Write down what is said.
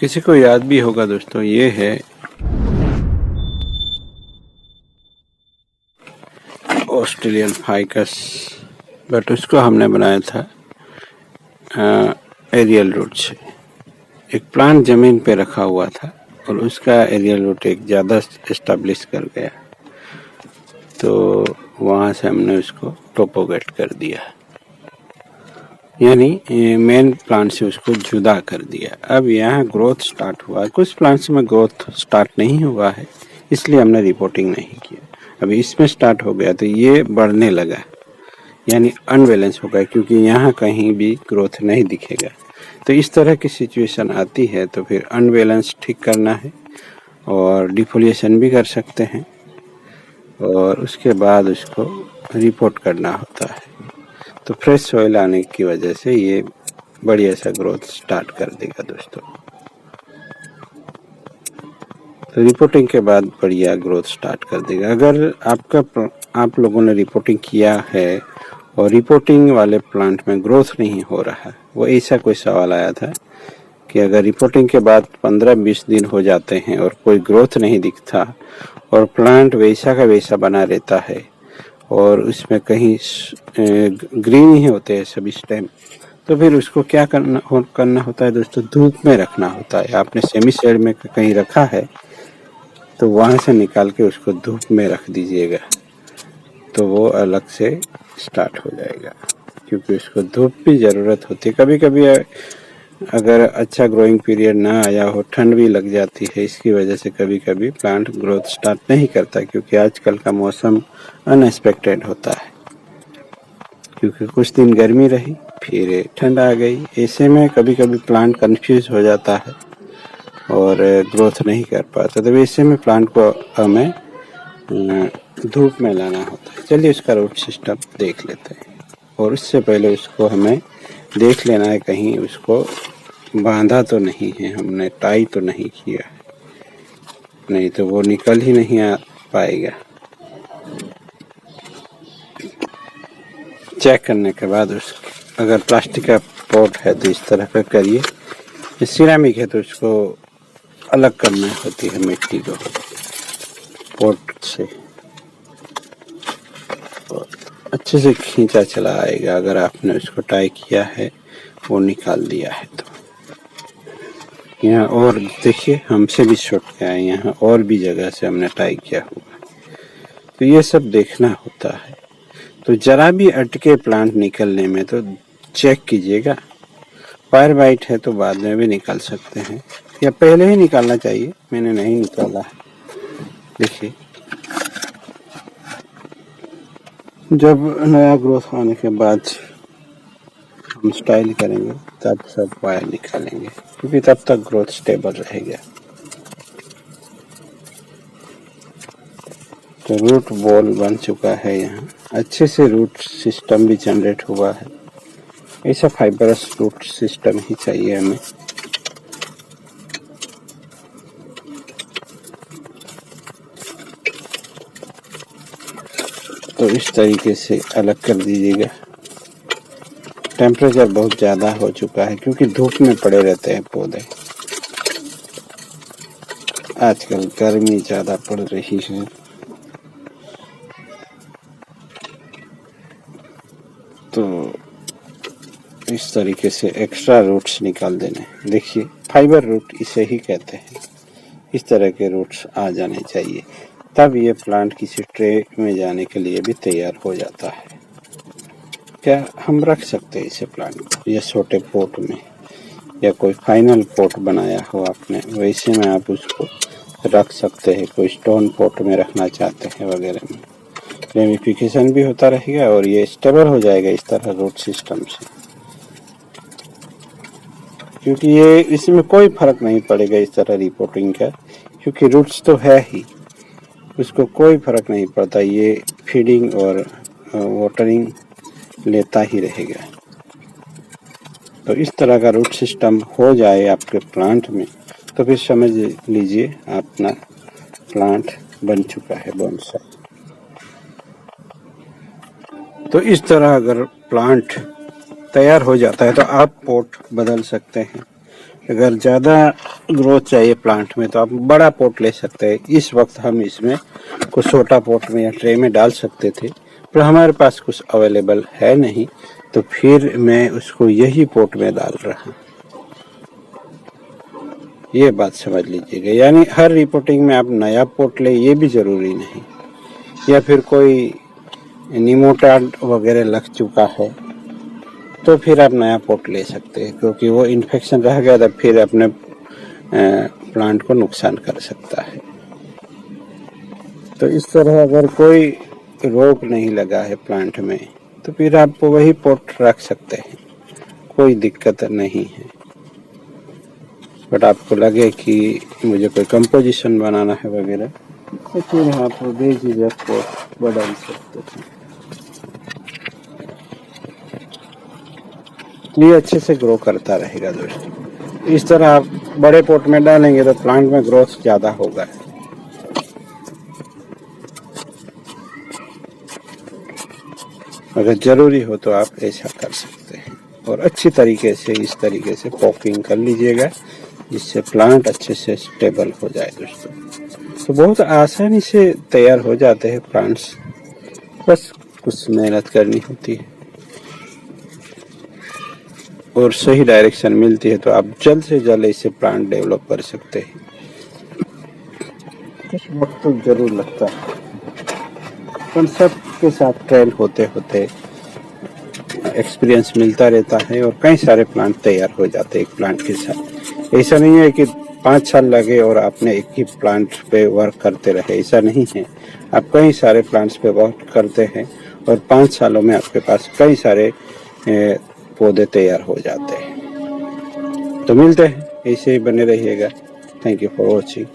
किसी को याद भी होगा दोस्तों, ये है ऑस्ट्रेलियन फाइकस, बट उसको हमने बनाया था एरियल रूट से। एक प्लांट जमीन पे रखा हुआ था और उसका एरियल रूट एक ज़्यादा एस्टेब्लिश कर गया, तो वहाँ से हमने उसको प्रोपोगेट कर दिया, यानी मेन प्लांट से उसको जुदा कर दिया। अब यहाँ ग्रोथ स्टार्ट हुआ, कुछ प्लांट्स में ग्रोथ स्टार्ट नहीं हुआ है, इसलिए हमने रिपोर्टिंग नहीं किया। अभी इसमें स्टार्ट हो गया तो ये बढ़ने लगा, यानी अनबैलेंस हो गया, क्योंकि यहाँ कहीं भी ग्रोथ नहीं दिखेगा। तो इस तरह की सिचुएशन आती है तो फिर अनबैलेंस ठीक करना है और डिफोलिएशन भी कर सकते हैं और उसके बाद उसको रिपोर्ट करना होता है। तो फ्रेश सॉइल आने की वजह से ये बढ़िया सा ग्रोथ स्टार्ट कर देगा दोस्तों। तो रिपोर्टिंग के बाद बढ़िया ग्रोथ स्टार्ट कर देगा। अगर आप लोगों ने रिपोर्टिंग किया है और रिपोर्टिंग वाले प्लांट में ग्रोथ नहीं हो रहा, वो ऐसा कोई सवाल आया था कि अगर रिपोर्टिंग के बाद 15-20 दिन हो जाते हैं और कोई ग्रोथ नहीं दिखता और प्लांट वैसा का वैसा बना रहता है और उसमें कहीं ग्रीन ही होते हैं सभी स्टेम, तो फिर उसको क्या करना होता है दोस्तों, धूप में रखना होता है। आपने सेमी शेड में कहीं रखा है तो वहाँ से निकाल के उसको धूप में रख दीजिएगा, तो वो अलग से स्टार्ट हो जाएगा, क्योंकि उसको धूप की ज़रूरत होती है। कभी कभी अगर अच्छा ग्रोइंग पीरियड ना आया हो, ठंड भी लग जाती है, इसकी वजह से कभी कभी प्लांट ग्रोथ स्टार्ट नहीं करता, क्योंकि आजकल का मौसम अनएक्सपेक्टेड होता है, क्योंकि कुछ दिन गर्मी रही फिर ठंड आ गई। ऐसे में कभी कभी प्लांट कंफ्यूज हो जाता है और ग्रोथ नहीं कर पाता, तो वैसे में प्लांट को हमें धूप में लाना होता है। चलिए उसका रूट सिस्टम देख लेते हैं, और उससे पहले उसको हमें देख लेना है कहीं उसको बांधा तो नहीं है, हमने टाई तो नहीं किया, नहीं तो वो निकल ही नहीं आ पाएगा। चेक करने के बाद अगर प्लास्टिक का पॉट है तो इस तरह का करिए, सिरेमिक है तो उसको अलग करना होती है मिट्टी को पॉट से, और अच्छे से खींचा चला आएगा। अगर आपने उसको टाई किया है, वो निकाल दिया है तो यहाँ और देखिए हमसे भी छूट गया है, यहाँ और भी जगह से हमने टाई किया हुआ, तो ये सब देखना होता है। तो जरा भी अटके प्लांट निकलने में तो चेक कीजिएगा। फायर बाइट है तो बाद में भी निकाल सकते हैं, या पहले ही निकालना चाहिए, मैंने नहीं निकाला है। देखिए जब नया ग्रोथ आने के बाद हम स्टाइल करेंगे तब सब वायर निकालेंगे, क्योंकि तब तक ग्रोथ स्टेबल रहेगा। तो रूट बॉल बन चुका है, यहाँ अच्छे से रूट सिस्टम भी जनरेट हुआ है। ऐसा फाइबरस रूट सिस्टम ही चाहिए हमें। तो इस तरीके से अलग कर दीजिएगा। टेम्परेचर बहुत ज़्यादा हो चुका है, क्योंकि धूप में पड़े रहते हैं पौधे, आजकल गर्मी ज़्यादा पड़ रही है। तो इस तरीके से एक्स्ट्रा रूट्स निकाल देने। देखिए फाइबर रूट इसे ही कहते हैं, इस तरह के रूट्स आ जाने चाहिए, तब ये प्लांट किसी ट्रे में जाने के लिए भी तैयार हो जाता है। क्या हम रख सकते हैं इसे प्लांट को या छोटे पोट में, या कोई फाइनल पोट बनाया हो आपने, वैसे में आप उसको रख सकते हैं। कोई स्टोन पोट में रखना चाहते हैं वगैरह में, रेमिफिकेशन भी होता रहेगा और ये स्टेबल हो जाएगा इस तरह रूट सिस्टम से, क्योंकि ये इसमें कोई फर्क नहीं पड़ेगा इस तरह रिपोर्टिंग का, क्योंकि रूट्स तो है ही, उसको कोई फर्क नहीं पड़ता, ये फीडिंग और वाटरिंग लेता ही रहेगा। तो इस तरह का रूट सिस्टम हो जाए आपके प्लांट में, तो फिर समझ लीजिए अपना प्लांट बन चुका है बोनसाई। तो इस तरह अगर प्लांट तैयार हो जाता है तो आप पोट बदल सकते हैं, अगर ज़्यादा ग्रोथ चाहिए प्लांट में तो आप बड़ा पॉट ले सकते हैं। इस वक्त हम इसमें कुछ छोटा पॉट में या ट्रे में डाल सकते थे, पर हमारे पास कुछ अवेलेबल है नहीं, तो फिर मैं उसको यही पॉट में डाल रहा हूँ। ये बात समझ लीजिएगा। यानी हर रिपोर्टिंग में आप नया पॉट ले ये भी ज़रूरी नहीं, या फिर कोई निमोटाड वगैरह लग चुका है तो फिर आप नया पॉट ले सकते हैं, क्योंकि वो इन्फेक्शन रह गया तो फिर अपने प्लांट को नुकसान कर सकता है। तो इस तरह अगर कोई रोग नहीं लगा है प्लांट में तो फिर आप वही पॉट रख सकते हैं, कोई दिक्कत नहीं है। बट आपको लगे कि मुझे कोई कंपोजिशन बनाना है वगैरह तो फिर आप बेझिझक पॉट बदल सकते हैं। ये अच्छे से ग्रो करता रहेगा दोस्तों। इस तरह आप बड़े पॉट में डालेंगे तो प्लांट में ग्रोथ ज़्यादा होगा। अगर ज़रूरी हो तो आप ऐसा कर सकते हैं, और अच्छी तरीके से इस तरीके से पॉकिंग कर लीजिएगा, जिससे प्लांट अच्छे से स्टेबल हो जाए दोस्तों। तो बहुत आसानी से तैयार हो जाते हैं प्लांट्स, बस कुछ मेहनत करनी होती है और सही डायरेक्शन मिलती है तो आप जल्द से जल्द इसे प्लांट डेवलप कर सकते हैं। कुछ वक्त तो जरूर लगता है, पर सबके साथ ट्रेन होते होते एक्सपीरियंस मिलता रहता है और कई सारे प्लांट तैयार हो जाते हैं एक प्लांट के साथ। ऐसा नहीं है कि 5 साल लगे और आपने एक ही प्लांट पे वर्क करते रहे, ऐसा नहीं है। आप कई सारे प्लांट्स पे वर्क करते हैं और 5 सालों में आपके पास कई सारे पौधे तैयार हो जाते हैं। तो मिलते हैं, ऐसे ही बने रहिएगा। Thank you for watching.